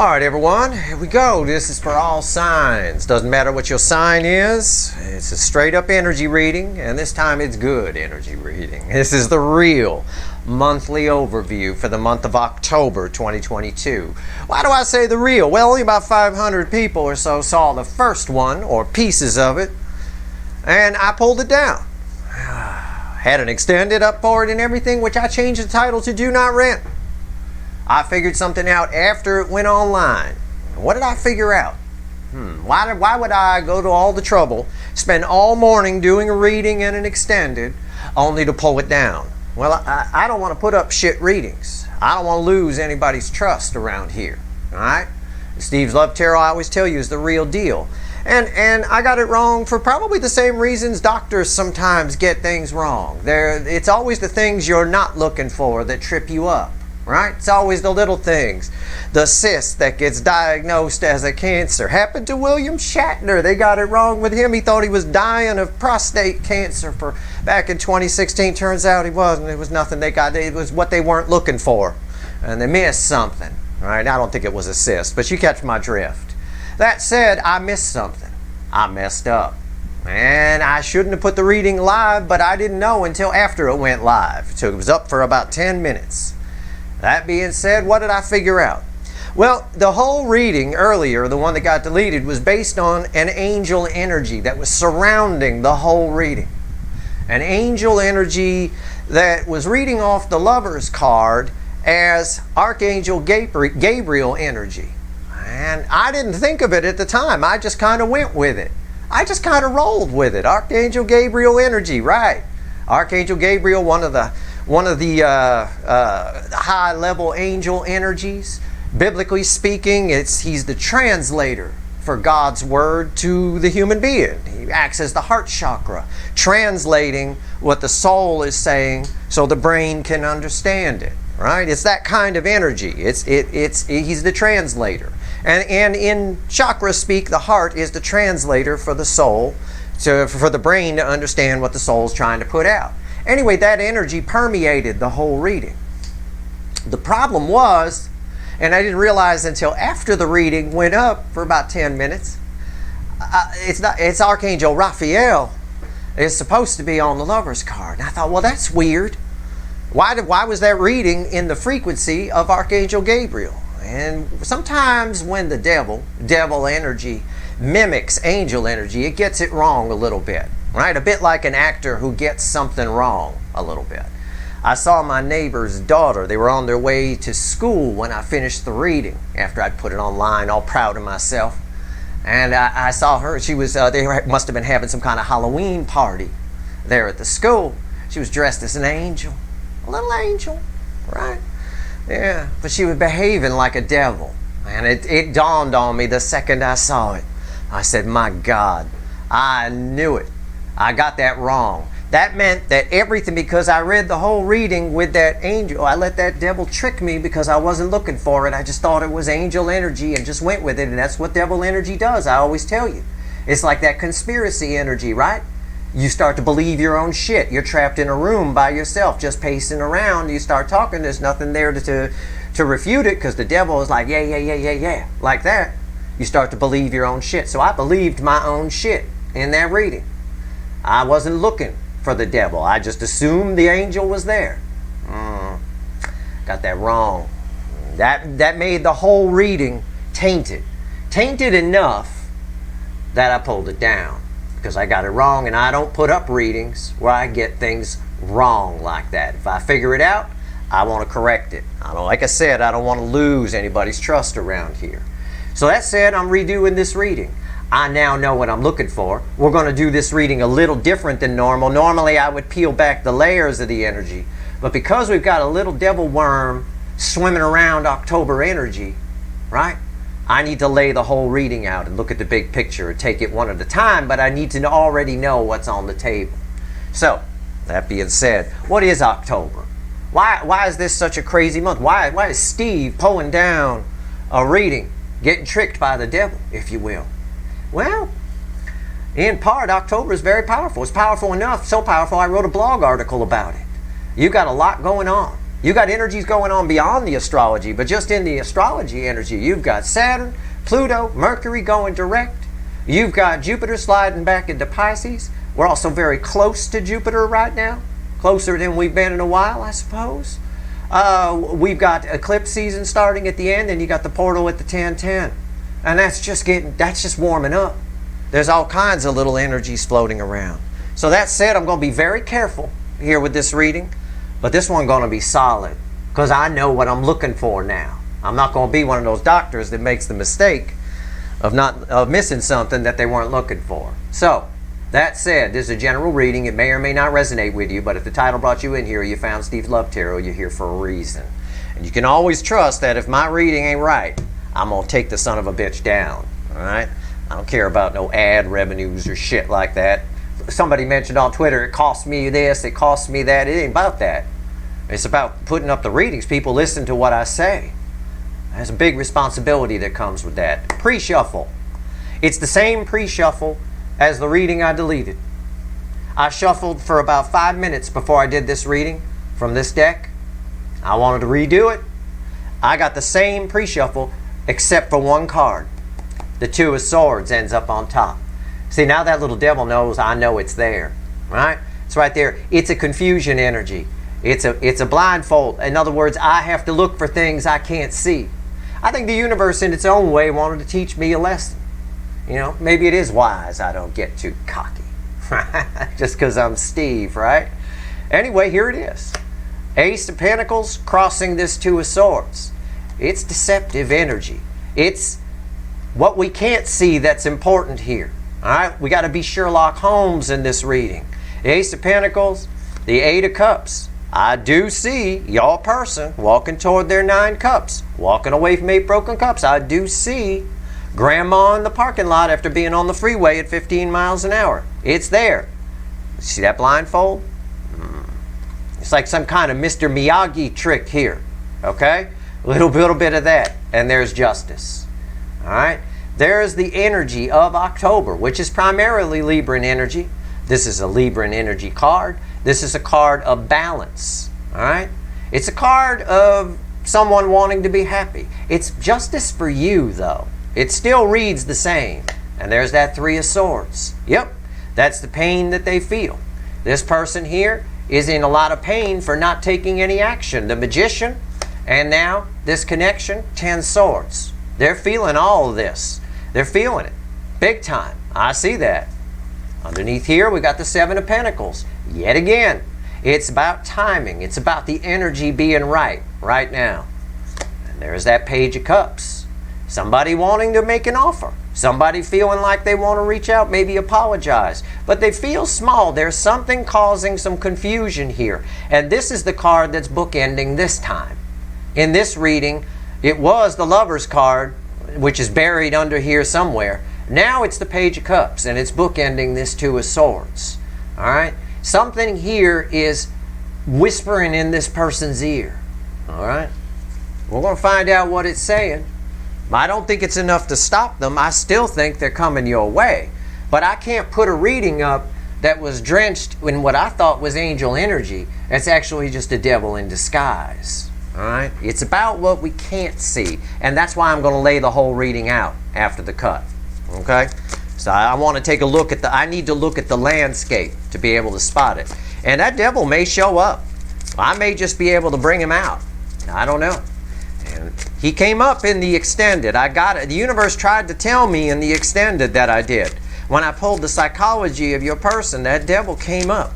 Alright everyone, here we go. This is for all signs. Doesn't matter what your sign is. It's a straight up energy reading, and this time it's good energy reading. This is the real monthly overview for the month of October 2022. Why do I say the real? Well, only about 500 people or so saw the first one, or pieces of it, and I pulled it down. Had it extended up for it and everything, which I changed the title to Do Not Rent. I figured something out after it went online. What did I figure out? Why would I go to all the trouble, spend all morning doing a reading and an extended, only to pull it down? Well, I don't want to put up shit readings. I don't want to lose anybody's trust around here. Alright? Steve's Love Tarot, I always tell you, is the real deal. And I got it wrong for probably the same reasons doctors sometimes get things wrong. It's always the things you're not looking for that trip you up. Right? It's always the little things. The cyst that gets diagnosed as a cancer. Happened to William Shatner. They got it wrong with him. He thought he was dying of prostate cancer back in 2016. Turns out he wasn't. It was nothing they got. It was what they weren't looking for. And they missed something. Right? I don't think it was a cyst, but you catch my drift. That said, I missed something. I messed up. And I shouldn't have put the reading live, but I didn't know until after it went live. So it was up for about 10 minutes. That being said, what did I figure out? Well, the whole reading earlier, the one that got deleted, was based on an angel energy that was surrounding the whole reading. An angel energy that was reading off the Lover's card as Archangel Gabriel energy. And I didn't think of it at the time. I just kind of went with it. I just kind of rolled with it. Archangel Gabriel energy, right. Archangel Gabriel, one of the high-level angel energies. Biblically speaking, he's the translator for God's word to the human being. He acts as the heart chakra, translating what the soul is saying so the brain can understand it. Right? It's that kind of energy. He's the translator. And in chakra speak, the heart is the translator for the soul, for the brain to understand what the soul's trying to put out. Anyway, that energy permeated the whole reading. The problem was, and I didn't realize until after the reading went up for about 10 minutes, it's Archangel Raphael is supposed to be on the Lover's card. And I thought, well, that's weird. Why was that reading in the frequency of Archangel Gabriel? And sometimes when the devil energy, mimics angel energy, it gets it wrong a little bit. Right? A bit like an actor who gets something wrong a little bit. I saw my neighbor's daughter. They were on their way to school when I finished the reading, after I'd put it online, all proud of myself. And I saw her. She was, they must have been having some kind of Halloween party there at the school. She was dressed as an angel. A little angel, right? Yeah, but she was behaving like a devil. And it dawned on me the second I saw it. I said, my God, I knew it. I got that wrong. That meant that everything, because I read the whole reading with that angel, I let that devil trick me because I wasn't looking for it. I just thought it was angel energy and just went with it. And that's what devil energy does, I always tell you. It's like that conspiracy energy, right? You start to believe your own shit. You're trapped in a room by yourself, just pacing around. You start talking, there's nothing there to refute it, because the devil is like, yeah, like that. You start to believe your own shit. So I believed my own shit in that reading. I wasn't looking for the devil. I just assumed the angel was there. Got that wrong. That made the whole reading tainted. Tainted enough that I pulled it down. Because I got it wrong, and I don't put up readings where I get things wrong like that. If I figure it out, I want to correct it. Like I said, I don't want to lose anybody's trust around here. So that said, I'm redoing this reading. I now know what I'm looking for. We're going to do this reading a little different than normal. Normally I would peel back the layers of the energy. But because we've got a little devil worm swimming around October energy, right? I need to lay the whole reading out and look at the big picture and take it one at a time, but I need to already know what's on the table. So, that being said, what is October? Why is this such a crazy month? Why is Steve pulling down a reading, getting tricked by the devil, if you will? Well, in part, October is very powerful. It's powerful enough, so powerful I wrote a blog article about it. You got a lot going on. You got energies going on beyond the astrology, but just in the astrology energy, you've got Saturn, Pluto, Mercury going direct. You've got Jupiter sliding back into Pisces. We're also very close to Jupiter right now, closer than we've been in a while, I suppose. We've got eclipse season starting at the end, and you got the portal at the 10:10, and that's just warming up. There's all kinds of little energies floating around. So that said, I'm going to be very careful here with this reading, but this one's going to be solid because I know what I'm looking for now. I'm not going to be one of those doctors that makes the mistake of missing something that they weren't looking for. So that said, this is a general reading. It may or may not resonate with you, but if the title brought you in here, you found Steve Love Tarot, you're here for a reason. And you can always trust that if my reading ain't right, I'm going to take the son of a bitch down. All right? I don't care about no ad revenues or shit like that. Somebody mentioned on Twitter, it costs me this, it costs me that. It ain't about that. It's about putting up the readings. People listen to what I say. There's a big responsibility that comes with that. Pre-shuffle. It's the same pre-shuffle as the reading I deleted. I shuffled for about 5 minutes before I did this reading from this deck. I wanted to redo it. I got the same pre-shuffle except for one card. The Two of Swords ends up on top. See, now that little devil knows I know it's there. Right? It's right there. It's a confusion energy. It's a blindfold. In other words, I have to look for things I can't see. I think the universe in its own way wanted to teach me a lesson. You know, maybe it is wise I don't get too cocky. Just because I'm Steve, right? Anyway, here it is. Ace of Pentacles crossing this Two of Swords. It's deceptive energy. It's what we can't see that's important here. All right? We got to be Sherlock Holmes in this reading. The Ace of Pentacles, the Eight of Cups. I do see your person walking toward their 9 cups, walking away from 8 broken cups. I do see Grandma in the parking lot after being on the freeway at 15 miles an hour. It's there. See that blindfold? It's like some kind of Mr. Miyagi trick here. Okay? A little bit of that. And there's justice. All right? There's the energy of October, which is primarily Libran energy. This is a Libran energy card. This is a card of balance. All right? It's a card of someone wanting to be happy. It's justice for you, though. It still reads the same. And there's that Three of Swords. Yep, that's the pain that they feel. This person here is in a lot of pain for not taking any action. The Magician, and now this connection, 10 Swords. They're feeling all of this. They're feeling it. Big time. I see that. Underneath here, we got the Seven of Pentacles. Yet again, it's about timing. It's about the energy being right now. And there's that Page of Cups. Somebody wanting to make an offer. Somebody feeling like they want to reach out, maybe apologize. But they feel small. There's something causing some confusion here. And this is the card that's bookending this time. In this reading, it was the Lover's card, which is buried under here somewhere. Now it's the Page of Cups, and it's bookending this Two of Swords. All right? Something here is whispering in this person's ear. All right? We're going to find out what it's saying. I don't think it's enough to stop them. I still think they're coming your way. But I can't put a reading up that was drenched in what I thought was angel energy. It's actually just a devil in disguise. All right? It's about what we can't see. And that's why I'm going to lay the whole reading out after the cut. Okay? So I want to take a look at I need to look at the landscape to be able to spot it. And that devil may show up. I may just be able to bring him out. I don't know. And he came up in the extended. I got it. The universe tried to tell me in the extended that I did. When I pulled the psychology of your person, that devil came up.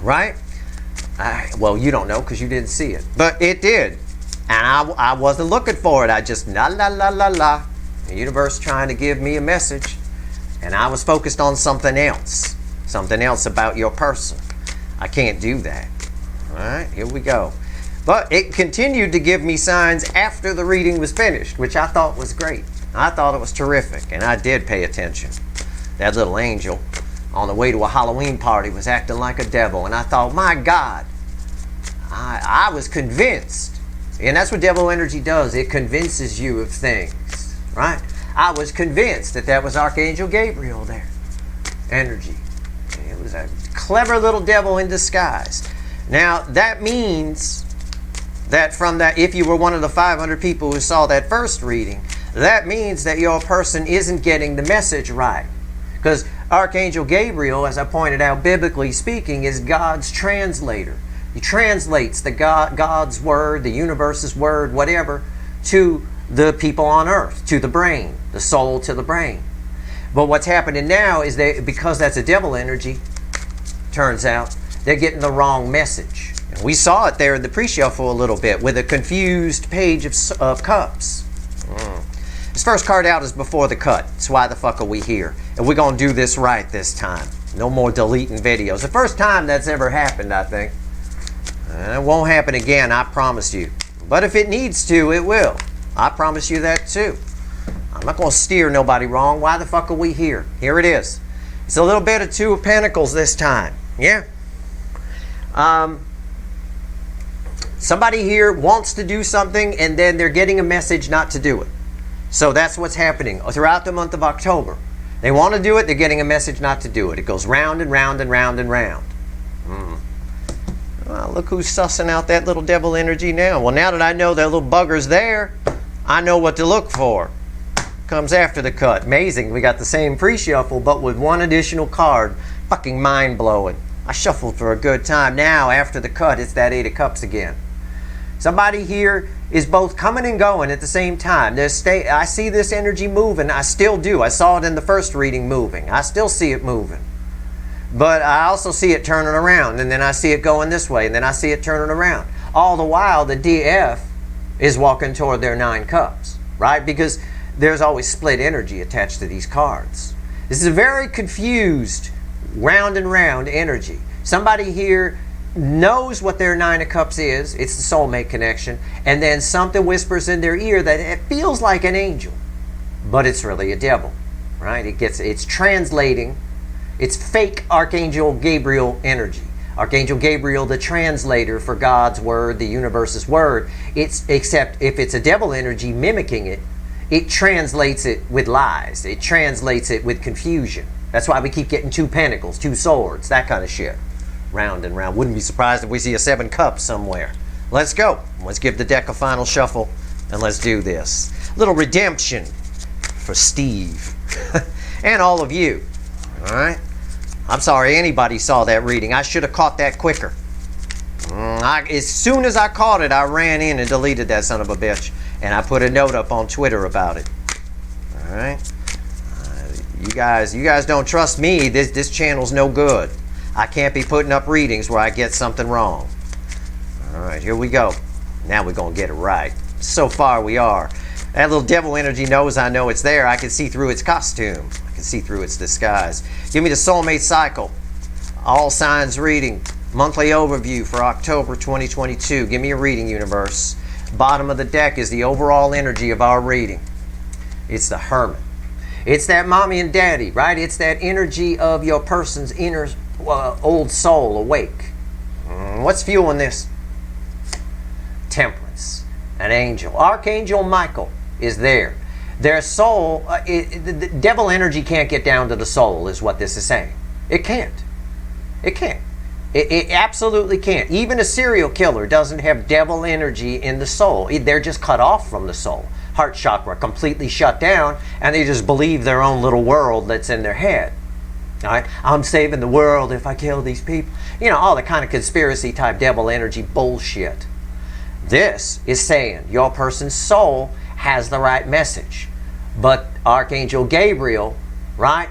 Right? Well, you don't know because you didn't see it. But it did. And I wasn't looking for it. I just, la, la, la, la, la. The universe trying to give me a message. And I was focused on something else. Something else about your person. I can't do that. All right, here we go. But it continued to give me signs after the reading was finished, which I thought was great. I thought it was terrific, and I did pay attention. That little angel on the way to a Halloween party was acting like a devil, and I thought, my God, I was convinced. And that's what devil energy does. It convinces you of things, right? I was convinced that was Archangel Gabriel there. Energy. It was a clever little devil in disguise. Now, that means that from that, if you were one of the 500 people who saw that first reading, that means that your person isn't getting the message right. Because Archangel Gabriel, as I pointed out, biblically speaking, is God's translator. He translates the God's word, the universe's word, whatever, to the people on earth, to the brain, the soul to the brain. But what's happening now is because that's a devil energy, turns out, they're getting the wrong message. And we saw it there in the pre-shuffle a little bit with a confused page of cups. This first card out is before the cut. That's why the fuck are we here? And we're going to do this right this time. No more deleting videos. The first time that's ever happened, I think. And it won't happen again, I promise you. But if it needs to, it will. I promise you that too. I'm not going to steer nobody wrong. Why the fuck are we here? Here it is. It's a little bit of Two of Pentacles this time. Yeah. Somebody here wants to do something and then they're getting a message not to do it. So that's what's happening throughout the month of October. They want to do it, they're getting a message not to do it. It goes round and round and round and round. Well, look who's sussing out that little devil energy now. Well, now that I know that little bugger's there, I know what to look for. Comes after the cut. Amazing. We got the same pre-shuffle, but with one additional card. Fucking mind-blowing. I shuffled for a good time. Now, after the cut, it's that Eight of Cups again. Somebody here is both coming and going at the same time. I see this energy moving. I still do. I saw it in the first reading moving. I still see it moving. But I also see it turning around, and then I see it going this way, and then I see it turning around. All the while, the DF is walking toward their 9 cups, right? Because there's always split energy attached to these cards. This is a very confused, round and round energy. Somebody here knows what their 9 of Cups is. It's the soulmate connection. And then something whispers in their ear that it feels like an angel, but it's really a devil, right? It's translating. It's fake Archangel Gabriel energy. Archangel Gabriel, the translator for God's word, the universe's word. Except if it's a devil energy mimicking it, it translates it with lies. It translates it with confusion. That's why we keep getting 2 pentacles, 2 swords, that kind of shit. Round and round. Wouldn't be surprised if we see a 7 cups somewhere. Let's go. Let's give the deck a final shuffle and let's do this. Little redemption for Steve and all of you. All right. I'm sorry anybody saw that reading. I should have caught that quicker. As soon as I caught it, I ran in and deleted that son of a bitch. And I put a note up on Twitter about it. All right. You guys don't trust me. This channel's no good. I can't be putting up readings where I get something wrong. All right, here we go. Now we're going to get it right. So far we are. That little devil energy knows I know it's there. I can see through its costume. I can see through its disguise. Give me the soulmate cycle. All signs reading. Monthly overview for October 2022. Give me a reading, universe. Bottom of the deck is the overall energy of our reading. It's the Hermit. It's that mommy and daddy, right? It's that energy of your person's inner old soul awake. What's fueling this? Temperance. An angel. Archangel Michael is there. Their soul, the devil energy can't get down to the soul is what this is saying. It can't. It can't. It absolutely can't. Even a serial killer doesn't have devil energy in the soul. They're just cut off from the soul. Heart chakra completely shut down, and they just believe their own little world that's in their head. All right? I'm saving the world if I kill these people. You know, all the kind of conspiracy type devil energy bullshit. This is saying your person's soul has the right message. But Archangel Gabriel, right,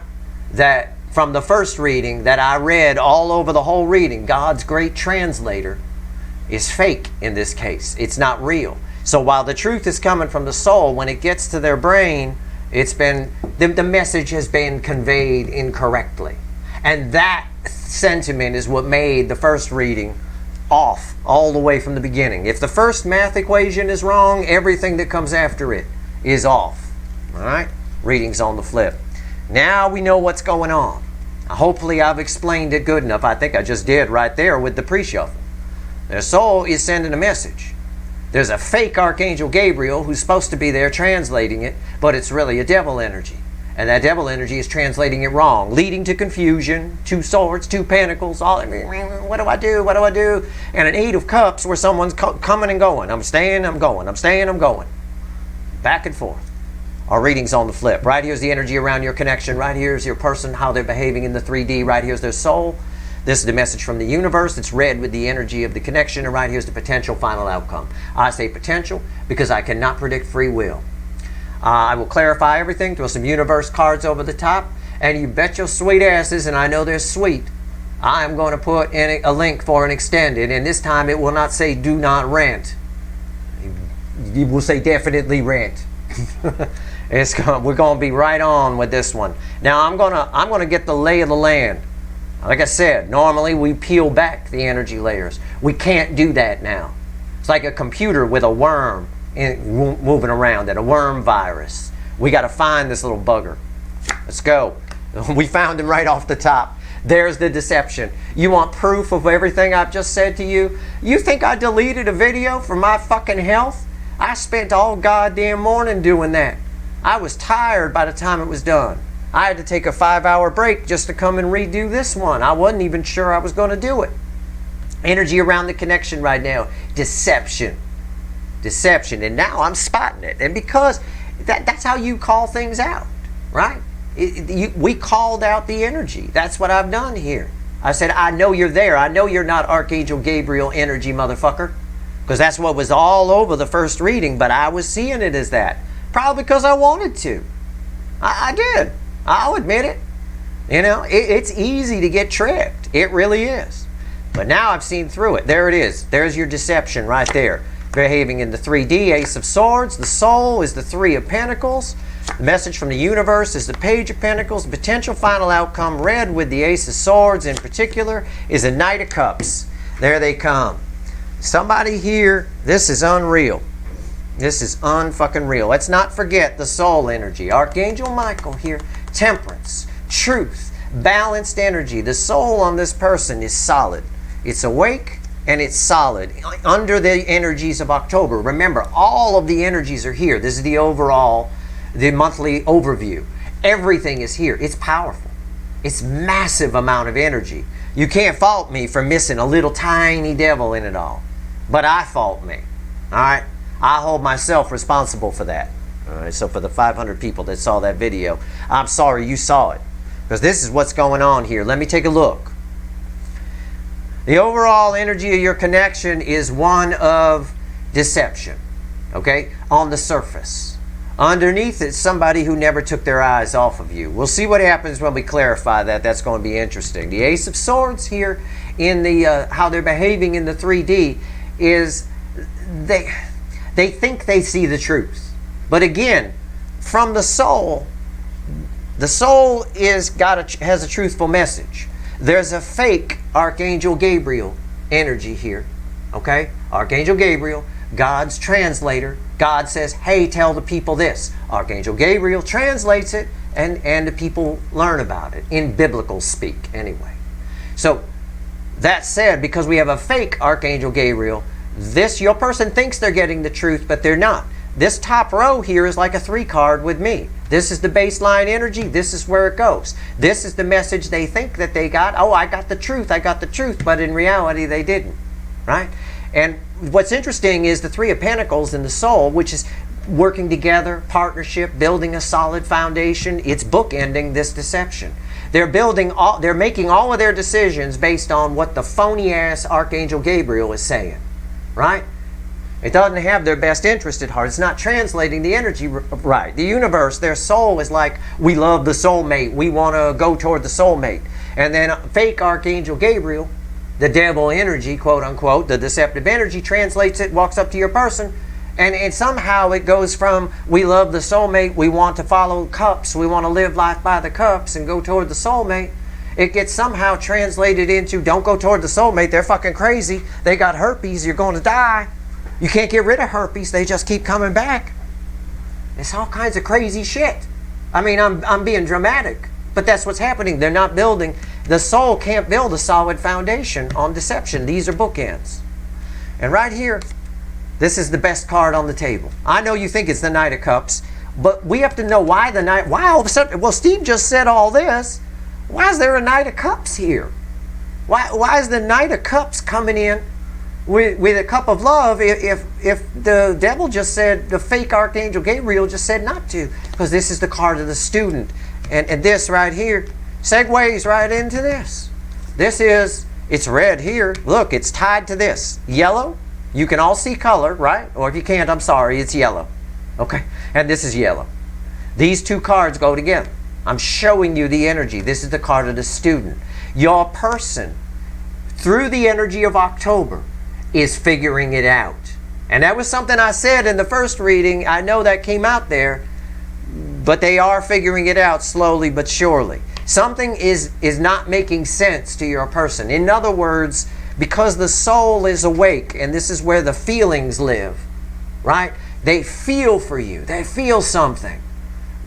that from the first reading that I read all over the whole reading, God's great translator, is fake in this case. It's not real. So while the truth is coming from the soul, when it gets to their brain, it's been the message has been conveyed incorrectly. And that sentiment is what made the first reading off all the way from the beginning. If the first math equation is wrong, everything that comes after it is off. All right? Reading's on the flip. Now we know what's going on. Hopefully I've explained it good enough. I think I just did right there with the pre-shuffle. Their soul is sending a message. There's a fake Archangel Gabriel who's supposed to be there translating it, but it's really a devil energy. And that devil energy is translating it wrong, leading to confusion, 2 swords, 2 pentacles, all, what do I do, what do I do? And an 8 of cups where someone's coming and going. I'm staying, I'm going, I'm staying, I'm going. Back and forth. Our reading's on the flip. Right here's the energy around your connection. Right here's your person, how they're behaving in the 3D. Right here's their soul. This is the message from the universe. It's read with the energy of the connection. And right here's the potential final outcome. I say potential because I cannot predict free will. I will clarify everything, throw some universe cards over the top, and you bet your sweet asses, and I know they're sweet, I'm going to put in a link for an extended, and this time it will not say do not rent. You will say definitely rent. We're going to be right on with this one. Now I'm going to get the lay of the land. Like I said, normally we peel back the energy layers. We can't do that now. It's like a computer with a worm moving around, and a worm virus. We got to find this little bugger. Let's go. We found him right off the top. There's the deception. You want proof of everything I've just said to you? You think I deleted a video for my fucking health? I spent all goddamn morning doing that. I was tired by the time it was done. I had to take a 5-hour break just to come and redo this one. I wasn't even sure I was going to do it. Energy around the connection right now. Deception. Deception. And now I'm spotting it. And because that's how you call things out, right? We called out the energy. That's what I've done here. I said, I know you're there. I know you're not Archangel Gabriel energy, motherfucker. Because that's what was all over the first reading, but I was seeing it as that. Probably because I wanted to. I did. I'll admit it. You know, it's easy to get tricked. It really is. But now I've seen through it. There it is. There's your deception right there. Behaving in the 3D, Ace of Swords. The soul is the 3 of Pentacles. The message from the universe is the Page of Pentacles. The potential final outcome, read with the Ace of Swords in particular, is a Knight of Cups. There they come. Somebody here, this is unreal. This is unfucking real. Let's not forget the soul energy. Archangel Michael here. Temperance, truth, balanced energy. The soul on this person is solid. It's awake. And it's solid under the energies of October. Remember, all of the energies are here. This is the overall, the monthly overview. Everything is here. It's powerful. It's massive amount of energy. You can't fault me for missing a little tiny devil in it all. But I fault me. All right? I hold myself responsible for that. All right? So for the 500 people that saw that video, I'm sorry you saw it. Because this is what's going on here. Let me take a look. The overall energy of your connection is one of deception, okay, on the surface. Underneath it's somebody who never took their eyes off of you. We'll see what happens when we clarify that. That's going to be interesting. The Ace of Swords here in the how they're behaving in the 3D is they think they see the truth. But again, from the soul has a truthful message. There's a fake Archangel Gabriel energy here, okay? Archangel Gabriel, God's translator. God says, hey, tell the people this. Archangel Gabriel translates it, and the people learn about it, in biblical speak anyway. So, that said, because we have a fake Archangel Gabriel, your person thinks they're getting the truth, but they're not. This top row here is like a 3 card with me. This is the baseline energy. This is where it goes. This is the message they think that they got. Oh, I got the truth. I got the truth. But in reality, they didn't. Right? And what's interesting is the 3 of Pentacles in the soul, which is working together, partnership, building a solid foundation. It's bookending this deception. They're making all of their decisions based on what the phony-ass Archangel Gabriel is saying. Right? It doesn't have their best interest at heart. It's not translating the energy right. The universe, their soul is like, we love the soulmate. We want to go toward the soulmate. And then fake Archangel Gabriel, the devil energy, quote unquote, the deceptive energy, translates it, walks up to your person, and somehow it goes from, we love the soulmate, we want to follow cups, we want to live life by the cups and go toward the soulmate. It gets somehow translated into, don't go toward the soulmate, they're fucking crazy. They got herpes, you're going to die. You can't get rid of herpes. They just keep coming back. It's all kinds of crazy shit. I mean, I'm being dramatic, but that's what's happening. They're not building. The soul can't build a solid foundation on deception. These are bookends. And right here, this is the best card on the table. I know you think it's the Knight of Cups. But we have to know why the Knight, why all of a sudden, well, Steve just said all this. Why is there a Knight of Cups here? Why is the Knight of Cups coming in with a cup of love if the devil just said, the fake Archangel Gabriel just said not to? Because this is the card of the student. And this right here segues right into this. This is, it's red here. Look, it's tied to this. Yellow, you can all see color, right? Or if you can't, I'm sorry, it's yellow. Okay, and this is yellow. These two cards go together. I'm showing you the energy. This is the card of the student. Your person, through the energy of October, is figuring it out. And that was something I said in the first reading. I know that came out there, but they are figuring it out slowly but surely. Something is not making sense to your person. In other words, because the soul is awake, and this is where the feelings live, right? They feel for you. They feel something.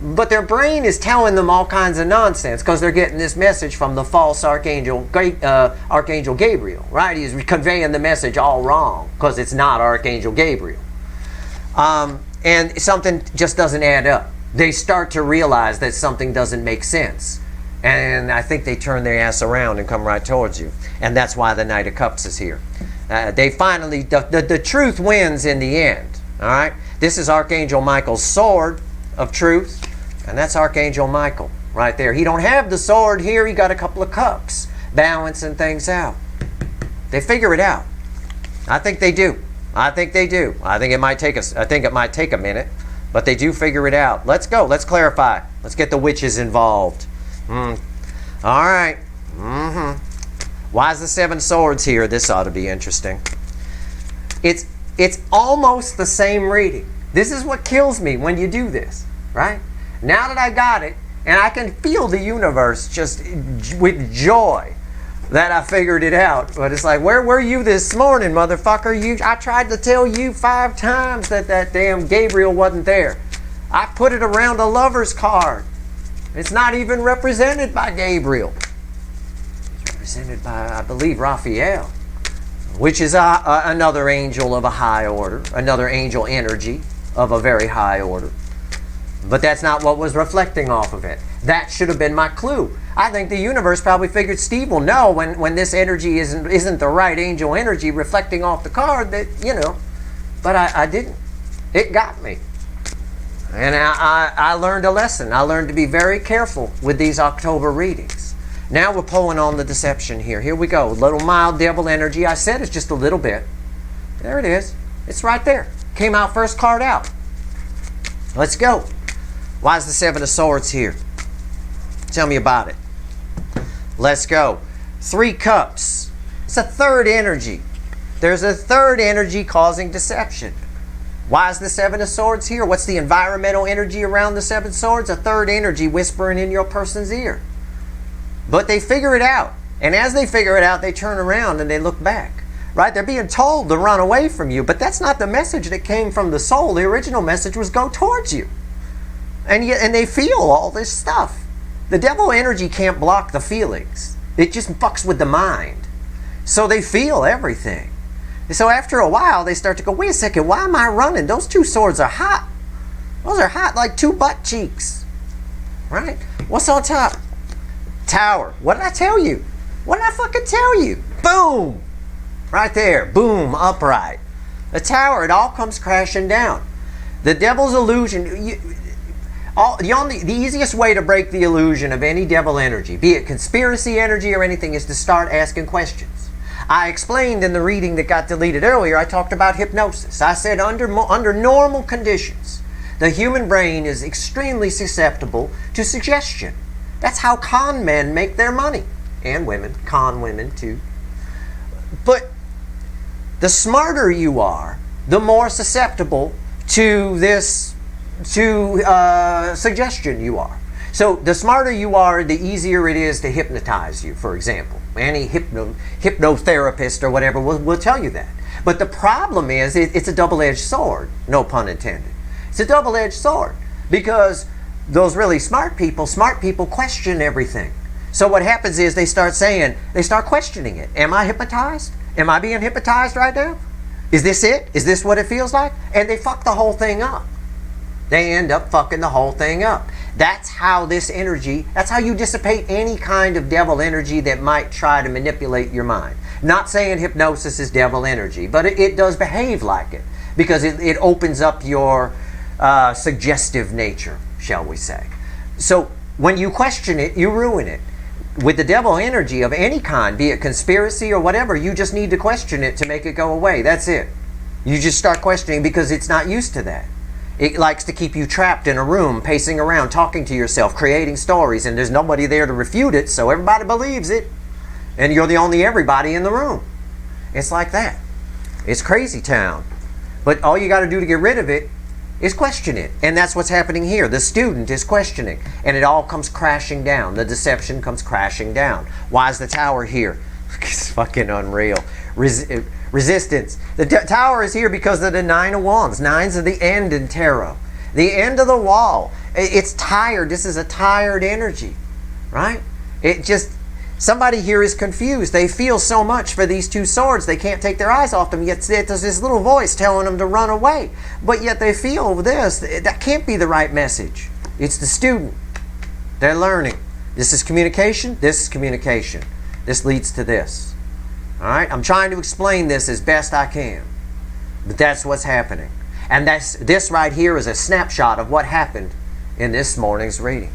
But their brain is telling them all kinds of nonsense because they're getting this message from the false Archangel Gabriel, right? He's conveying the message all wrong because it's not Archangel Gabriel. And something just doesn't add up. They start to realize that something doesn't make sense. And I think they turn their ass around and come right towards you. And that's why the Knight of Cups is here. They finally, the truth wins in the end. All right? This is Archangel Michael's sword of truth. And that's Archangel Michael right there. He don't have the sword here. He got a couple of cups balancing things out. They figure it out. I think they do. I think they do. I think it might take a minute, but they do figure it out. Let's go. Let's clarify. Let's get the witches involved. All right. Why is the Seven Swords here? This ought to be interesting. It's almost the same reading. This is what kills me when you do this, right? Now that I got it, and I can feel the universe just with joy that I figured it out. But it's like, where were you this morning, motherfucker? I tried to tell you 5 times that damn Gabriel wasn't there. I put it around a lover's card. It's not even represented by Gabriel. It's represented by, I believe, Raphael, which is another angel of a high order, another angel energy of a very high order. But that's not what was reflecting off of it. That should have been my clue. I think the universe probably figured Steve will know when this energy isn't the right angel energy reflecting off the card that, you know. But I didn't. It got me. And I learned a lesson. I learned to be very careful with these October readings. Now we're pulling on the deception here. Here we go. Little mild devil energy. I said it's just a little bit. There it is. It's right there. Came out first card out. Let's go. Why is the Seven of Swords here? Tell me about it. Let's go. 3 cups. It's a third energy. There's a third energy causing deception. Why is the Seven of Swords here? What's the environmental energy around the Seven Swords? A third energy whispering in your person's ear. But they figure it out. And as they figure it out, they turn around and they look back. Right? They're being told to run away from you. But that's not the message that came from the soul. The original message was go towards you. And they feel all this stuff. The devil energy can't block the feelings. It just fucks with the mind. So they feel everything. So after a while, they start to go, wait a second, why am I running? Those 2 swords are hot. Those are hot like 2 butt cheeks. Right? What's on top? Tower. What did I tell you? What did I fucking tell you? Boom. Right there. Boom. Upright. The tower, it all comes crashing down. The devil's illusion... the easiest way to break the illusion of any devil energy, be it conspiracy energy or anything, is to start asking questions. I explained in the reading that got deleted earlier, I talked about hypnosis. I said under normal conditions, the human brain is extremely susceptible to suggestion. That's how con men make their money. And women, con women too. But the smarter you are, the more susceptible to this suggestion you are. So the smarter you are, the easier it is to hypnotize you, for example. Any hypnotherapist or whatever will tell you that. But the problem is it's a double-edged sword, no pun intended. It's a double-edged sword because those really smart people question everything. So what happens is they start questioning it. Am I hypnotized? Am I being hypnotized right now? Is this it? Is this what it feels like? And they fuck the whole thing up. They end up fucking the whole thing up. That's how this energy, that's how you dissipate any kind of devil energy that might try to manipulate your mind. Not saying hypnosis is devil energy, but it does behave like it, because it opens up your suggestive nature, shall we say. So when you question it, you ruin it. With the devil energy of any kind, be it conspiracy or whatever, you just need to question it to make it go away. That's it. You just start questioning because it's not used to that. It likes to keep you trapped in a room, pacing around, talking to yourself, creating stories, and there's nobody there to refute it, so everybody believes it, and you're the only everybody in the room. It's like that. It's crazy town. But all you got to do to get rid of it is question it. And that's what's happening here. The student is questioning, and it all comes crashing down. The deception comes crashing down. Why is the tower here? It's fucking unreal. Resistance. The tower is here because of the 9 of Wands. 9's are the end in tarot. The end of the wall. It's tired. This is a tired energy, right? It just, somebody here is confused. They feel so much for these 2 swords. They can't take their eyes off them. Yet there's this little voice telling them to run away. But yet they feel this. That can't be the right message. It's the student. They're learning. This is communication. This is communication. This leads to this. All right, I'm trying to explain this as best I can, but that's what's happening. And this right here is a snapshot of what happened in this morning's reading.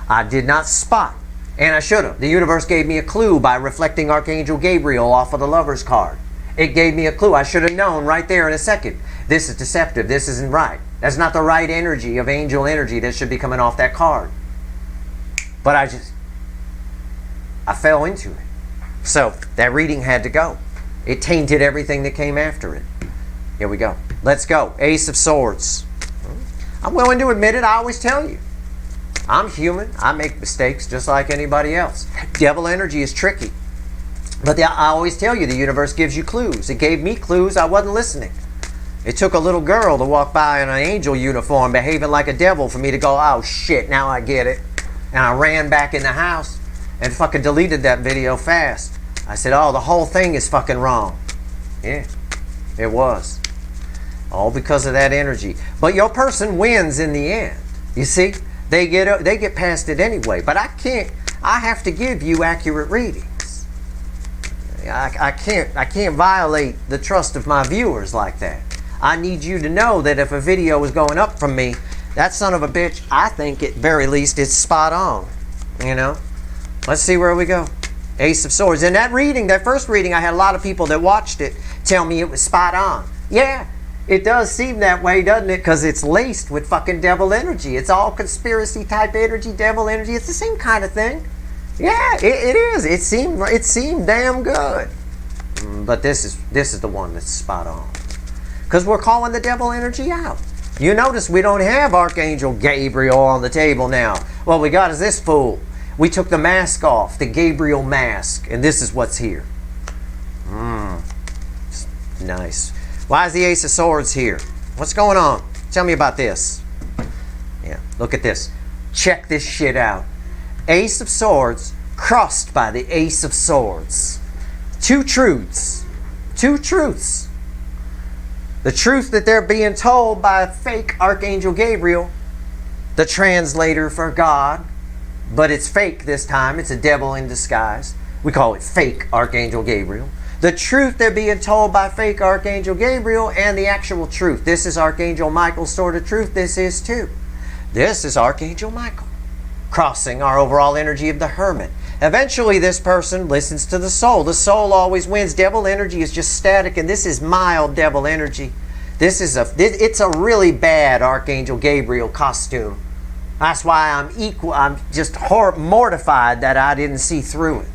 I did not spot, and I should have. The universe gave me a clue by reflecting Archangel Gabriel off of the Lover's card. It gave me a clue. I should have known right there in a second. This is deceptive. This isn't right. That's not the right energy of angel energy that should be coming off that card. But I fell into it. So that reading had to go. It tainted everything that came after it. Here we go. Let's go. Ace of Swords. I'm willing to admit it. I always tell you. I'm human. I make mistakes just like anybody else. Devil energy is tricky. But I always tell you, the universe gives you clues. It gave me clues. I wasn't listening. It took a little girl to walk by in an angel uniform behaving like a devil for me to go, oh shit, now I get it. And I ran back in the house and fucking deleted that video fast. I said, oh, the whole thing is fucking wrong. Yeah, it was. All because of that energy. But your person wins in the end. You see? They get past it anyway. But I have to give you accurate readings. I can't violate the trust of my viewers like that. I need you to know that if a video is going up from me, that son of a bitch, I think at very least it's spot on. You know? Let's see where we go. Ace of Swords. In that reading, that first reading, I had a lot of people that watched it tell me it was spot on. Yeah, it does seem that way, doesn't it? Because it's laced with fucking devil energy. It's all conspiracy type energy, devil energy. It's the same kind of thing. Yeah, it is. It seemed damn good. But this is the one that's spot on. Because we're calling the devil energy out. You notice we don't have Archangel Gabriel on the table now. What we got is this fool. We took the mask off, the Gabriel mask, and this is what's here. Nice. Why is the Ace of Swords here? What's going on? Tell me about this. Yeah, look at this. Check this shit out. Ace of Swords crossed by the Ace of Swords. 2 truths. 2 truths. The truth that they're being told by a fake Archangel Gabriel, the translator for God, but it's fake this time. It's a devil in disguise. We call it fake Archangel Gabriel. The truth they're being told by fake Archangel Gabriel and the actual truth. This is Archangel Michael's sort of truth. This is too. This is Archangel Michael crossing our overall energy of the Hermit. Eventually this person listens to the soul. The soul always wins. Devil energy is just static, and this is mild devil energy. It's a really bad Archangel Gabriel costume. That's why I'm just mortified that I didn't see through it.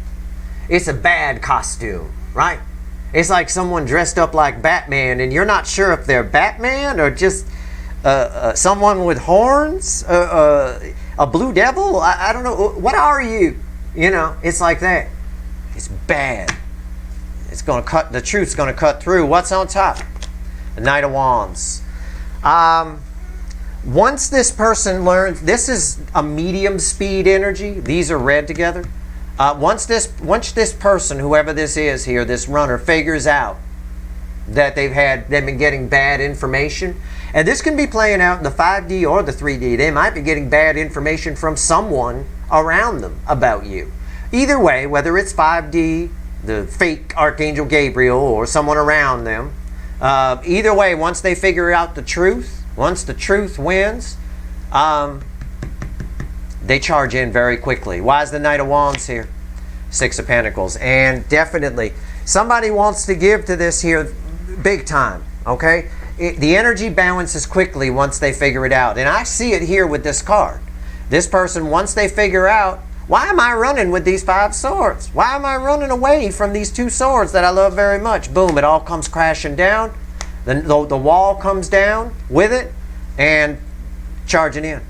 It's a bad costume, right? It's like someone dressed up like Batman, and you're not sure if they're Batman or just someone with horns, a blue devil. I don't know. What are you? You know, it's like that. It's bad. It's going to cut. The truth's going to cut through. What's on top? The Knight of Wands. Once this person learns, this is a medium speed energy. These are read together. Once this person, whoever this is here, this runner, figures out that they've been getting bad information, And this can be playing out in the 5D or the 3D. They might be getting bad information from someone around them about you. Either way, whether it's 5D, the fake Archangel Gabriel, or someone around them, either way, once they figure out the truth, once the truth wins, they charge in very quickly. Why is the Knight of Wands here? Six of Pentacles. And definitely, somebody wants to give to this here big time, okay? The energy balances quickly once they figure it out. And I see it here with this card. This person, once they figure out, why am I running with these 5 swords? Why am I running away from these 2 swords that I love very much? Boom, it all comes crashing down. The wall comes down with it and charging in.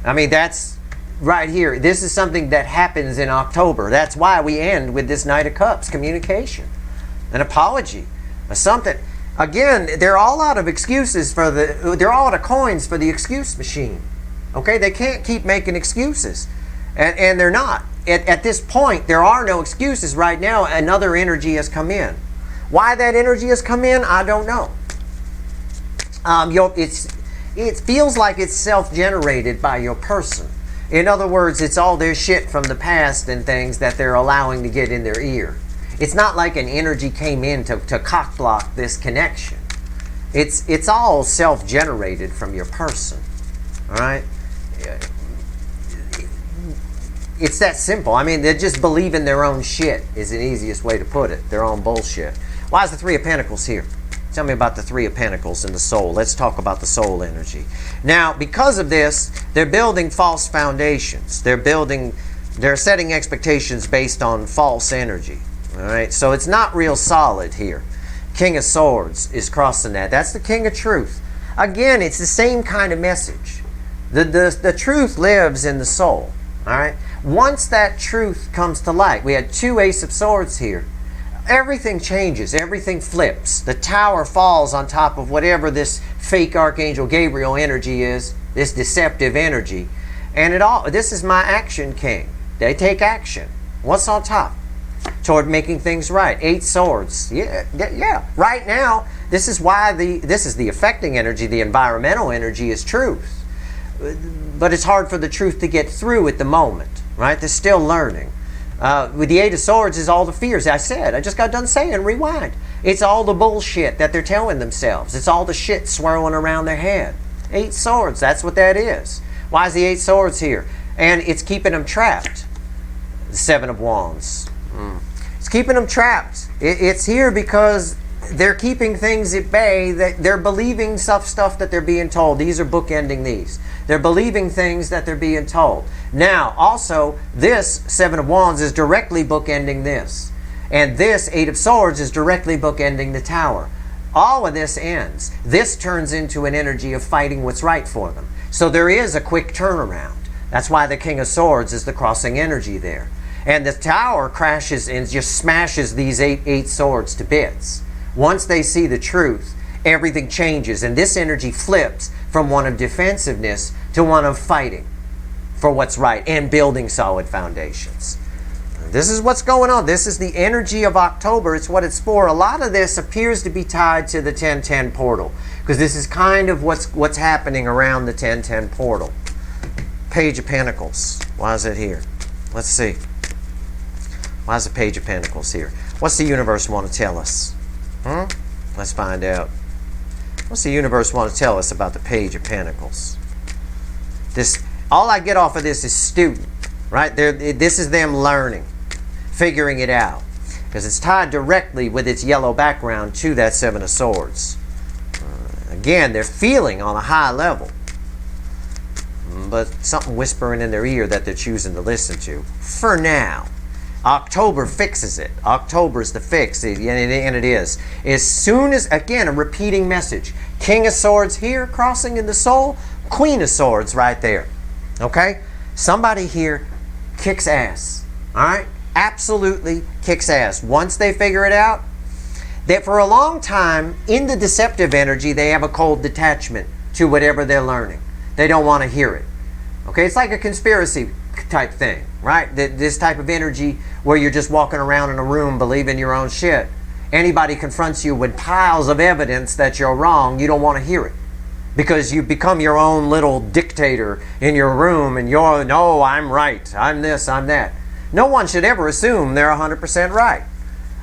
I mean, that's right here. This is something that happens in October. That's why we end with this Knight of Cups, communication, an apology, something. Again, they're all out of excuses they're all out of coins for the excuse machine. Okay, they can't keep making excuses. And they're not. At this point, there are no excuses right now. Another energy has come in. Why that energy has come in, I don't know. It feels like it's self-generated by your person. In other words, it's all their shit from the past and things that they're allowing to get in their ear. It's not like an energy came in to cock-block this connection. It's all self-generated from your person. All right? It's that simple. I mean, they just believe in their own shit is the easiest way to put it. Their own bullshit. Why is the Three of Pentacles here? Tell me about the Three of Pentacles and the soul. Let's talk about the soul energy. Now, because of this, they're building false foundations. They're setting expectations based on false energy. All right? So it's not real solid here. King of Swords is crossing that. That's the King of Truth. Again, it's the same kind of message. The truth lives in the soul. All right? Once that truth comes to light, we had 2 Ace of Swords here. Everything changes. Everything flips. The tower falls on top of whatever this fake Archangel Gabriel energy is, this deceptive energy. And this is my action king. They take action. What's on top? Toward making things right. 8 swords. Yeah. Right now, this is why this is the affecting energy, the environmental energy is truth. But it's hard for the truth to get through at the moment, right? They're still learning. With the 8 of Swords is all the fears. I just got done saying, rewind. It's all the bullshit that they're telling themselves. It's all the shit swirling around their head. 8 swords, that's what that is. Why is the 8 swords here? And it's keeping them trapped. The 7 of Wands. It's keeping them trapped. It's here because they're keeping things at bay. They're believing stuff that they're being told. These are bookending these. They're believing things that they're being told. Now, also, this 7 of Wands is directly bookending this. And this 8 of Swords is directly bookending the Tower. All of this ends. This turns into an energy of fighting what's right for them. So there is a quick turnaround. That's why the King of Swords is the crossing energy there. And the Tower crashes and just smashes these eight swords to bits. Once they see the truth, everything changes. And this energy flips from one of defensiveness to one of fighting for what's right and building solid foundations. This is what's going on. This is the energy of October. It's what it's for. A lot of this appears to be tied to the 1010 portal because this is kind of what's happening around the 1010 portal. Page of Pentacles. Why is it here? Let's see. Why is the Page of Pentacles here? What's the universe want to tell us? Let's find out. What's the universe want to tell us about the Page of Pentacles? All I get off of this is student, right? This is them learning, figuring it out, because it's tied directly with its yellow background to that 7 of Swords. Again, they're feeling on a high level, but something whispering in their ear that they're choosing to listen to. For now. October fixes it. October is the fix, and it is. As soon as, again, a repeating message. King of Swords here, crossing in the soul. Queen of Swords right there. Okay? Somebody here kicks ass. All right? Absolutely kicks ass. Once they figure it out, that for a long time, in the deceptive energy, they have a cold detachment to whatever they're learning. They don't want to hear it. Okay? It's like a conspiracy type thing, right? This type of energy where you're just walking around in a room believing your own shit. Anybody confronts you with piles of evidence that you're wrong, you don't want to hear it. because you become your own little dictator in your room and you're, no, I'm right, I'm this, I'm that. No one should ever assume they're 100% right.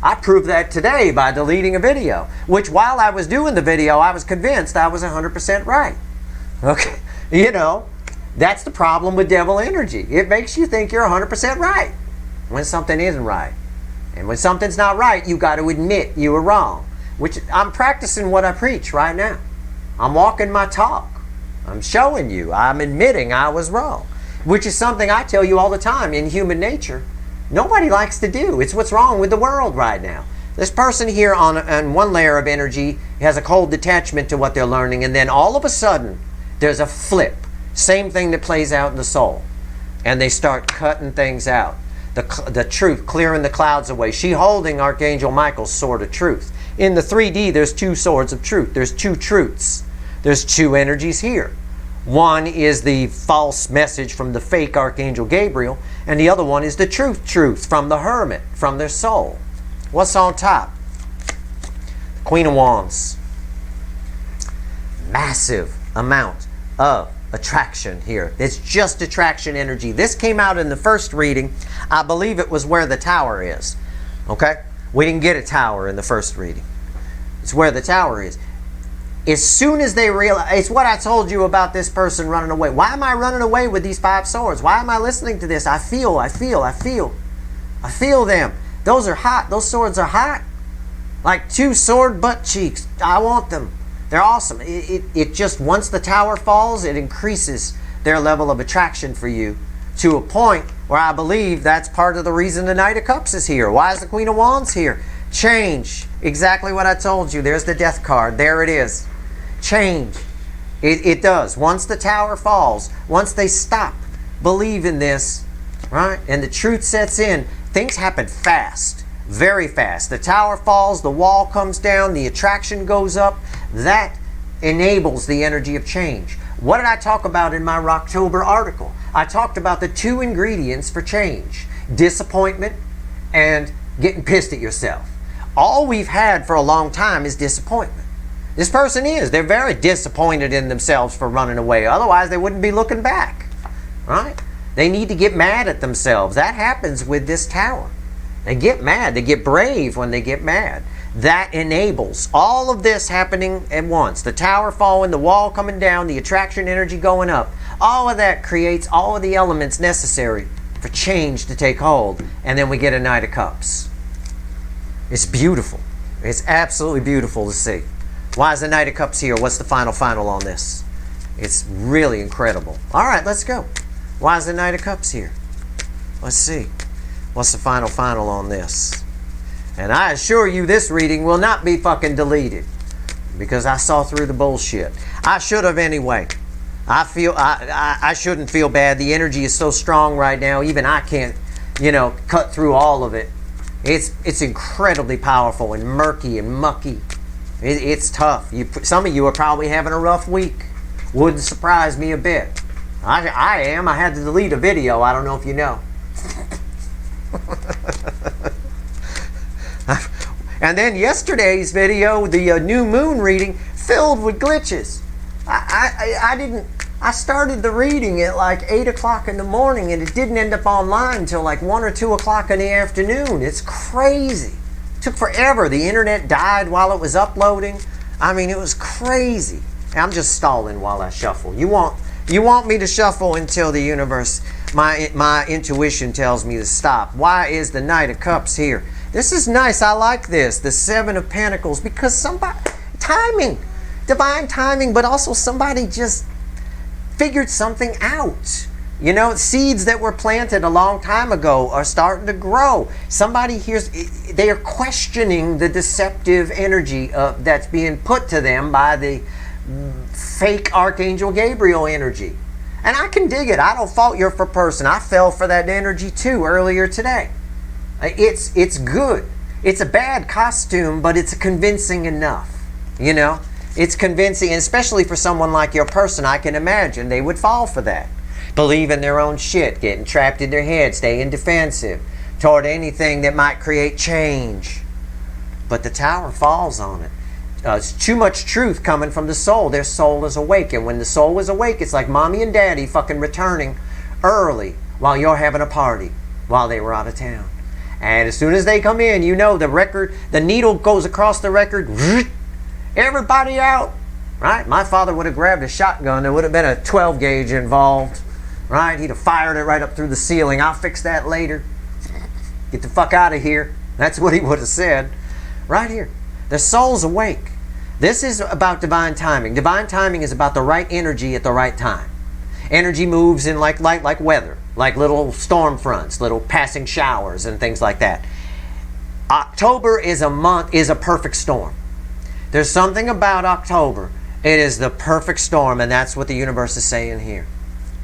I proved that today by deleting a video, which while I was doing the video, I was convinced I was 100% right. Okay, you know, that's the problem with devil energy. It makes you think you're 100% right when something isn't right. And when something's not right, you got to admit you were wrong, which I'm practicing what I preach right now. I'm walking my talk. I'm showing you, I'm admitting I was wrong, which is something I tell you all the time in human nature. Nobody likes to do. It's what's wrong with the world right now. This person here on one layer of energy has a cold detachment to what they're learning, and then all of a sudden there's a flip. Same thing that plays out in the soul. And they start cutting things out. The truth, clearing the clouds away. She holding Archangel Michael's sword of truth. In the 3D, there's two swords of truth. There's two truths. There's two energies here. One is the false message from the fake Archangel Gabriel, and the other one is the truth from the hermit, from their soul. What's on top? Queen of Wands. Massive amount of attraction here. It's just attraction energy. This came out in the first reading. I believe it was where the tower is. Okay? We didn't get a tower in the first reading. It's where the tower is. As soon as they realize, it's what I told you about this person running away. Why am I running away with these 5 swords? Why am I listening to this? I feel them. Those are hot. Those swords are hot. Like 2 sword butt cheeks. I want them. They're awesome. It just, once the tower falls, it increases their level of attraction for you to a point where I believe that's part of the reason the Knight of Cups is here. Why is the Queen of Wands here? Change. Exactly what I told you. There's the Death card. There it is. Change. It does. Once the tower falls, once they stop believing this, right, and the truth sets in, things happen fast, very fast. The tower falls, the wall comes down, the attraction goes up. That enables the energy of change. What did I talk about in my Rocktober article? I talked about the 2 ingredients for change: disappointment and getting pissed at yourself. All we've had for a long time is disappointment. This person is. They're very disappointed in themselves for running away. Otherwise, they wouldn't be looking back. Right? They need to get mad at themselves. That happens with this tower. They get mad. They get brave when they get mad. That enables all of this happening at once. The tower falling, the wall coming down, the attraction energy going up. All of that creates all of the elements necessary for change to take hold. And then we get a Knight of Cups. It's beautiful. It's absolutely beautiful to see. Why is the Knight of Cups here? What's the final on this? It's really incredible. All right, let's go. Why is the Knight of Cups here? Let's see. What's the final on this? And I assure you this reading will not be fucking deleted because I saw through the bullshit. I should have anyway. I shouldn't feel bad. The energy is so strong right now. Even I can't, cut through all of it. It's incredibly powerful and murky and mucky. It's tough. Some of you are probably having a rough week. Wouldn't surprise me a bit. I am. I had to delete a video. I don't know if you know. And then yesterday's video, the new moon reading, filled with glitches. I started the reading at like 8 o'clock in the morning and it didn't end up online until like 1 or 2 o'clock in the afternoon. It's crazy. It took forever. The internet died while it was uploading. I mean, it was crazy. I'm just stalling while I shuffle. You want me to shuffle until the universe, my intuition tells me to stop. Why is the Knight of Cups here? This is nice. I like this. The 7 of Pentacles, because timing, divine timing, but also somebody just figured something out. Seeds that were planted a long time ago are starting to grow. Somebody hears, they are questioning the deceptive energy that's being put to them by the fake Archangel Gabriel energy. And I can dig it. I don't fault your person. I fell for that energy too earlier today. It's good. It's a bad costume, but it's convincing enough. It's convincing, and especially for someone like your person, I can imagine they would fall for that. Believe in their own shit, getting trapped in their head, staying defensive toward anything that might create change. But the tower falls on it. It's too much truth coming from the soul. Their soul is awake. And when the soul is awake, it's like mommy and daddy fucking returning early while you're having a party while they were out of town. And as soon as they come in, you know the record, the needle goes across the record. Everybody out. Right? My father would have grabbed a shotgun. There would have been a 12 gauge involved. Right? He'd have fired it right up through the ceiling. I'll fix that later. Get the fuck out of here. That's what he would have said. Right here. The soul's awake. This is about divine timing. Divine timing is about the right energy at the right time. Energy moves in like weather, like little storm fronts, little passing showers and things like that. October is a perfect storm. There's something about October. It is the perfect storm, and that's what the universe is saying here.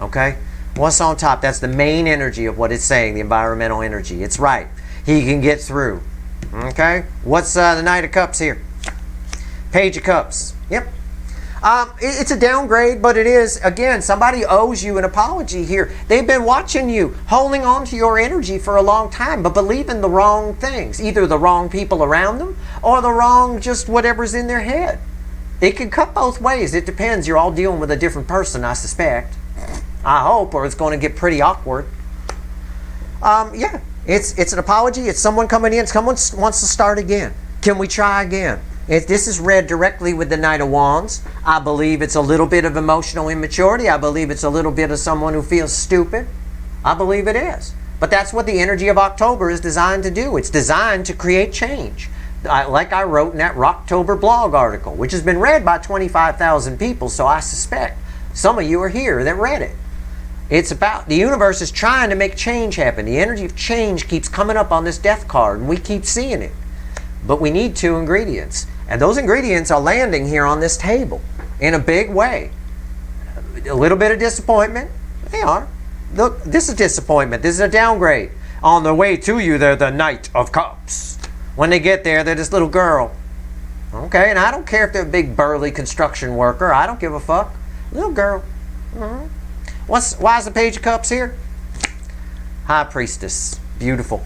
Okay? What's on top? That's the main energy of what it's saying, the environmental energy. It's right. He can get through. Okay? What's the Knight of Cups here? Page of Cups. Yep. It's a downgrade, but it is, again, somebody owes you an apology here. They've been watching you, holding on to your energy for a long time, but believing the wrong things. Either the wrong people around them, or the wrong just whatever's in their head. It can cut both ways. It depends. You're all dealing with a different person, I suspect. I hope, or it's going to get pretty awkward. Yeah, it's an apology. It's someone coming in. Someone wants to start again. Can we try again? This is read directly with the Knight of Wands. I believe it's a little bit of emotional immaturity. I believe it's a little bit of someone who feels stupid. I believe it is. But that's what the energy of October is designed to do. It's designed to create change. Like I wrote in that Rocktober blog article, which has been read by 25,000 people, so I suspect some of you are here that read it. It's about, the universe is trying to make change happen. The energy of change keeps coming up on this death card, and we keep seeing it. But we need 2 ingredients. And those ingredients are landing here on this table in a big way. A little bit of disappointment. They are. Look, this is disappointment. This is a downgrade. On the way to you, they're the Knight of Cups. When they get there, they're this little girl. Okay, and I don't care if they're a big burly construction worker. I don't give a fuck. Little girl. Mm-hmm. Why is the Page of Cups here? High Priestess. Beautiful.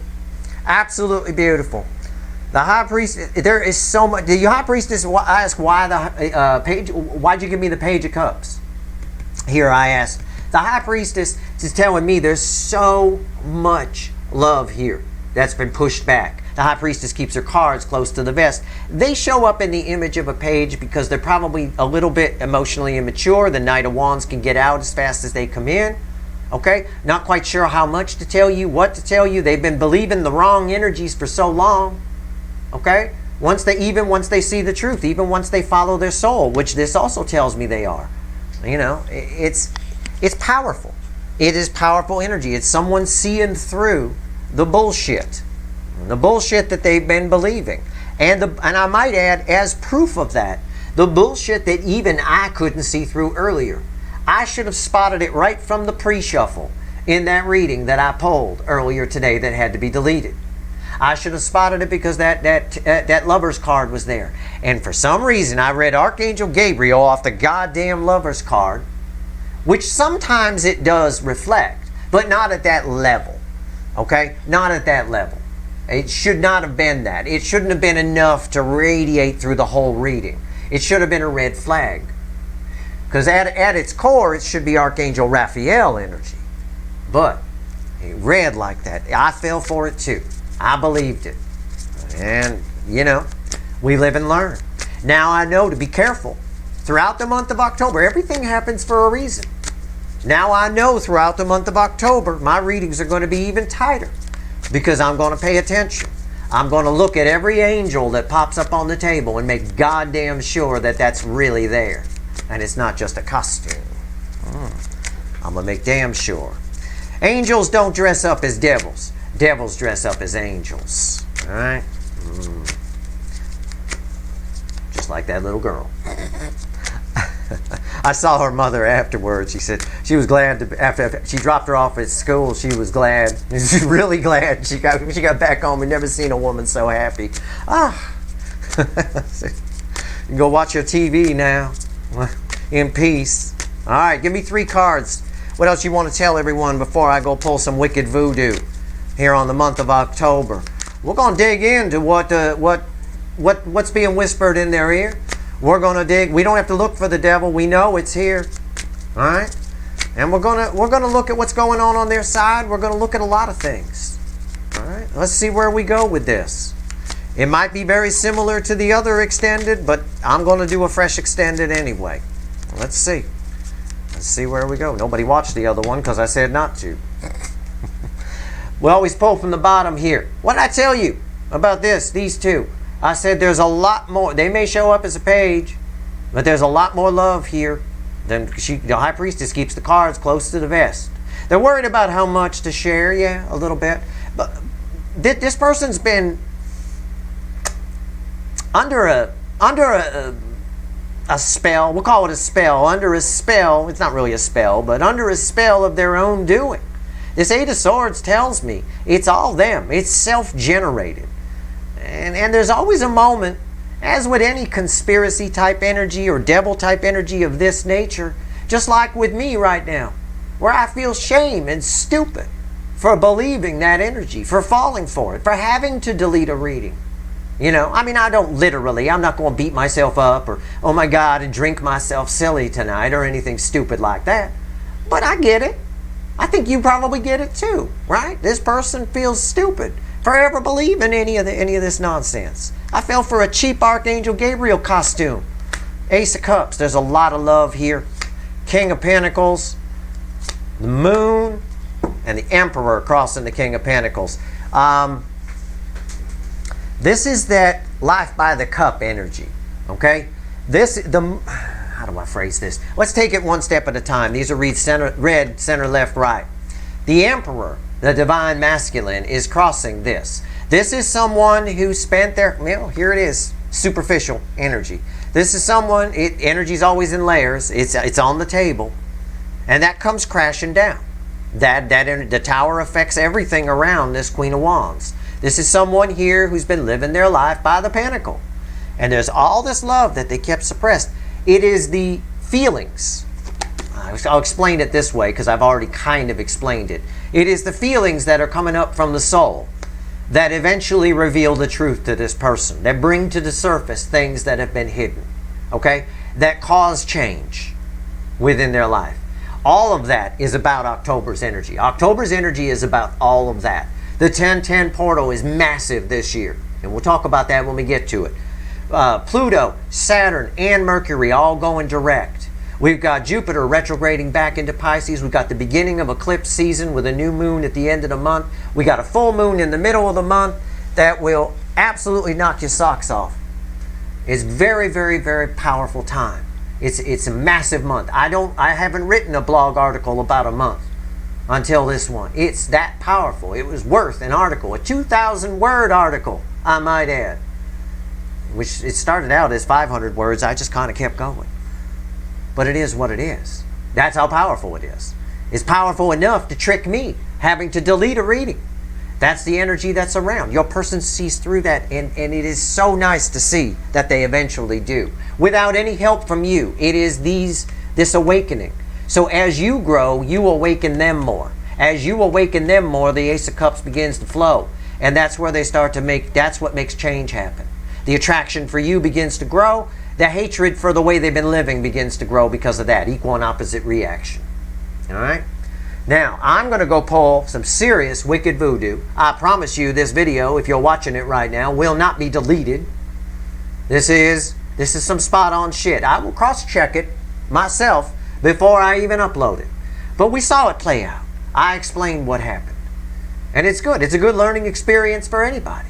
Absolutely beautiful. The High Priestess, there is so much. The High Priestess, I ask why the Page, why'd you give me the Page of Cups? Here I ask. The High Priestess is telling me there's so much love here that's been pushed back. The High Priestess keeps her cards close to the vest. They show up in the image of a page because they're probably a little bit emotionally immature. The Knight of Wands can get out as fast as they come in. Okay? Not quite sure how much to tell you, what to tell you. They've been believing the wrong energies for so long. Okay? Once they see the truth, even once they follow their soul, which this also tells me they are. You know, it's powerful. It is powerful energy. It's someone seeing through the bullshit. The bullshit that they've been believing. And I might add, as proof of that, the bullshit that even I couldn't see through earlier. I should have spotted it right from the pre-shuffle in that reading that I pulled earlier today that had to be deleted. I should have spotted it because that Lover's card was there. And for some reason, I read Archangel Gabriel off the goddamn Lover's card, which sometimes it does reflect, but not at that level. Okay? Not at that level. It should not have been that. It shouldn't have been enough to radiate through the whole reading. It should have been a red flag. Because at its core, it should be Archangel Raphael energy. But it read like that. I fell for it too. I believed it. And, you know, we live and learn. Now I know to be careful. Throughout the month of October, everything happens for a reason. Now I know throughout the month of October, my readings are going to be even tighter. Because I'm going to pay attention. I'm going to look at every angel that pops up on the table and make goddamn sure that that's really there. And it's not just a costume. I'm going to make damn sure. Angels don't dress up as devils. Devils dress up as angels. Alright? Just like that little girl. I saw her mother afterwards. She said she was glad to, after she dropped her off at school. She was glad. She's really glad she got back home and never seen a woman so happy. You can go watch your TV now in peace. All right, give me 3 cards. What else you want to tell everyone before I go pull some wicked voodoo here on the month of October? We're gonna dig into what what's being whispered in their ear. We're going to dig. We don't have to look for the devil. We know it's here. All right? And we're going to look at what's going on their side. We're going to look at a lot of things. All right? Let's see where we go with this. It might be very similar to the other extended, but I'm going to do a fresh extended anyway. Let's see. Let's see where we go. Nobody watched the other one because I said not to. We always pull from the bottom here. What did I tell you about these two? I said there's a lot more. They may show up as a page, but there's a lot more love here than the High Priestess keeps the cards close to the vest. They're worried about how much to share, yeah, a little bit. But this person's been under a spell. We'll call it a spell. Under a spell. It's not really a spell, but under a spell of their own doing. This Eight of Swords tells me it's all them. It's self-generated. And there's always a moment, as with any conspiracy type energy or devil type energy of this nature, just like with me right now, where I feel shame and stupid for believing that energy, for falling for it, for having to delete a reading. You know, I mean, I don't literally, I'm not going to beat myself up or, oh my God, and drink myself silly tonight or anything stupid like that. But I get it. I think you probably get it too, right? This person feels stupid for ever believing any of this nonsense. I fell for a cheap Archangel Gabriel costume. Ace of Cups, there's a lot of love here. King of Pentacles, the Moon, and the Emperor crossing the King of Pentacles. This is that life by the cup energy, okay? How do I phrase this? Let's take it one step at a time. These are red, center, left, right. The Emperor, the divine masculine, is crossing this. This is someone who spent their, here it is, superficial energy. This is someone, energy's always in layers. It's on the table. And that comes crashing down. The tower affects everything around this Queen of Wands. This is someone here who's been living their life by the Pentacle. And there's all this love that they kept suppressed. It is the feelings. I'll explain it this way because I've already kind of explained it. It is the feelings that are coming up from the soul that eventually reveal the truth to this person, that bring to the surface things that have been hidden, okay? That cause change within their life. All of that is about October's energy. October's energy is about all of that. The 1010 portal is massive this year, and we'll talk about that when we get to it. Pluto, Saturn, and Mercury all going direct. We've got Jupiter retrograding back into Pisces. We've got the beginning of eclipse season with a new moon at the end of the month. We got a full moon in the middle of the month that will absolutely knock your socks off. It's very, very, very powerful time. It's a massive month. I haven't written a blog article about a month until this one. It's that powerful. It was worth an article, a 2,000 word article, I might add. Which it started out as 500 words. I just kind of kept going. But it is what it is. That's how powerful it is. It's powerful enough to trick me, having to delete a reading. That's the energy that's around. Your person sees through that, and it is so nice to see that they eventually do. Without any help from you, it is this awakening. So as you grow, you awaken them more. As you awaken them more, the Ace of Cups begins to flow. And that's where they start to that's what makes change happen. The attraction for you begins to grow. The hatred for the way they've been living begins to grow because of that. Equal and opposite reaction. All right? Now, I'm going to go pull some serious wicked voodoo. I promise you this video, if you're watching it right now, will not be deleted. This is some spot on shit. I will cross-check it myself before I even upload it. But we saw it play out. I explained what happened. And it's good. It's a good learning experience for anybody.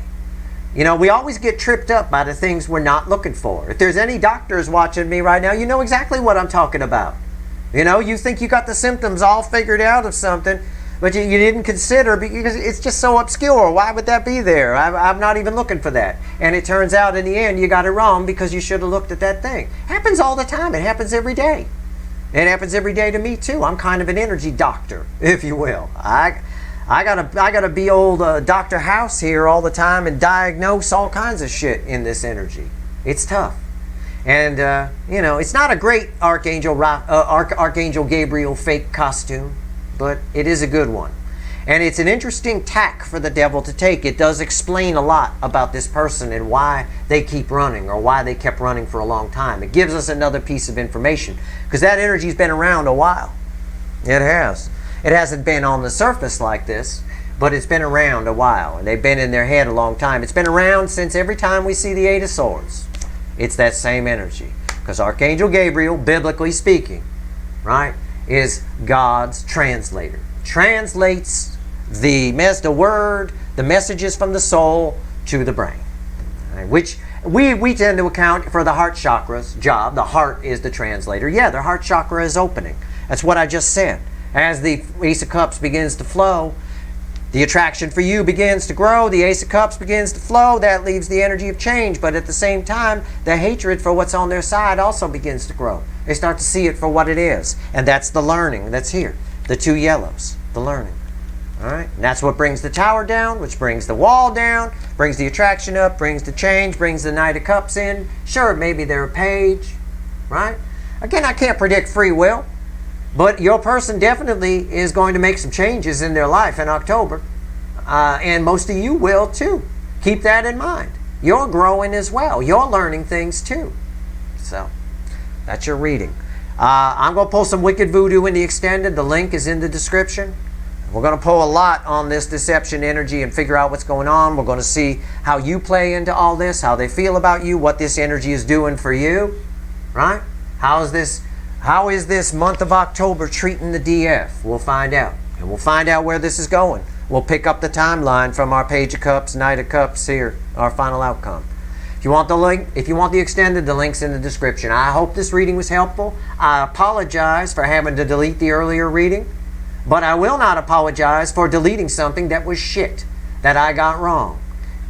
You know, we always get tripped up by the things we're not looking for. If there's any doctors watching me right now, you know exactly what I'm talking about. You know, you think you got the symptoms all figured out of something, but you didn't consider because it's just so obscure. Why would that be there? I'm not even looking for that. And it turns out in the end you got it wrong because you should have looked at that thing. Happens all the time. It happens every day. It happens every day to me too. I'm kind of an energy doctor, if you will. I gotta be old Dr. House here all the time and diagnose all kinds of shit in this energy. It's tough. And, you know, it's not a great Archangel Gabriel fake costume, but it is a good one. And it's an interesting tack for the devil to take. It does explain a lot about this person and why they keep running or why they kept running for a long time. It gives us another piece of information because that energy's been around a while. It has. It hasn't been on the surface like this, but it's been around a while, and they've been in their head a long time. It's been around since every time we see the Eight of Swords. It's that same energy. Because Archangel Gabriel, biblically speaking, right, is God's translator. Translates the word, the messages from the soul to the brain. Right, which we tend to account for the heart chakra's job. The heart is the translator. Yeah, their heart chakra is opening. That's what I just said. As the Ace of Cups begins to flow, the attraction for you begins to grow. The Ace of Cups begins to flow. That leaves the energy of change. But at the same time, the hatred for what's on their side also begins to grow. They start to see it for what it is. And that's the learning that's here. The two yellows. The learning. All right? And that's what brings the Tower down, which brings the Wall down, brings the attraction up, brings the change, brings the Knight of Cups in. Sure, maybe they're a page. Right? Again, I can't predict free will. But your person definitely is going to make some changes in their life in October. And most of you will too. Keep that in mind. You're growing as well. You're learning things too. So, that's your reading. I'm going to pull some Wicked Voodoo in the extended. The link is in the description. We're going to pull a lot on this deception energy and figure out what's going on. We're going to see how you play into all this, how they feel about you, what this energy is doing for you. Right? How is this month of October treating the DF? We'll find out. And we'll find out where this is going. We'll pick up the timeline from our Page of Cups, Knight of Cups here, our final outcome. If you want the link, if you want the extended, the link's in the description. I hope this reading was helpful. I apologize for having to delete the earlier reading, but I will not apologize for deleting something that was shit, that I got wrong.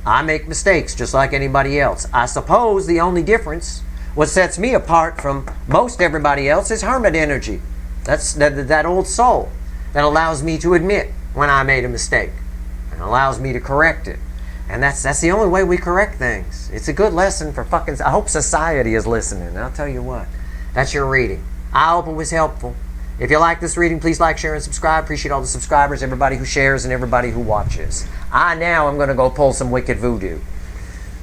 I make mistakes just like anybody else. I suppose the only difference, what sets me apart from most everybody else, is hermit energy. That's that old soul that allows me to admit when I made a mistake and allows me to correct it. And that's the only way we correct things. It's a good lesson for fucking... I hope society is listening. I'll tell you what. That's your reading. I hope it was helpful. If you like this reading, please like, share, and subscribe. Appreciate all the subscribers, everybody who shares, and everybody who watches. I now am going to go pull some Wicked Voodoo.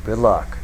Good luck.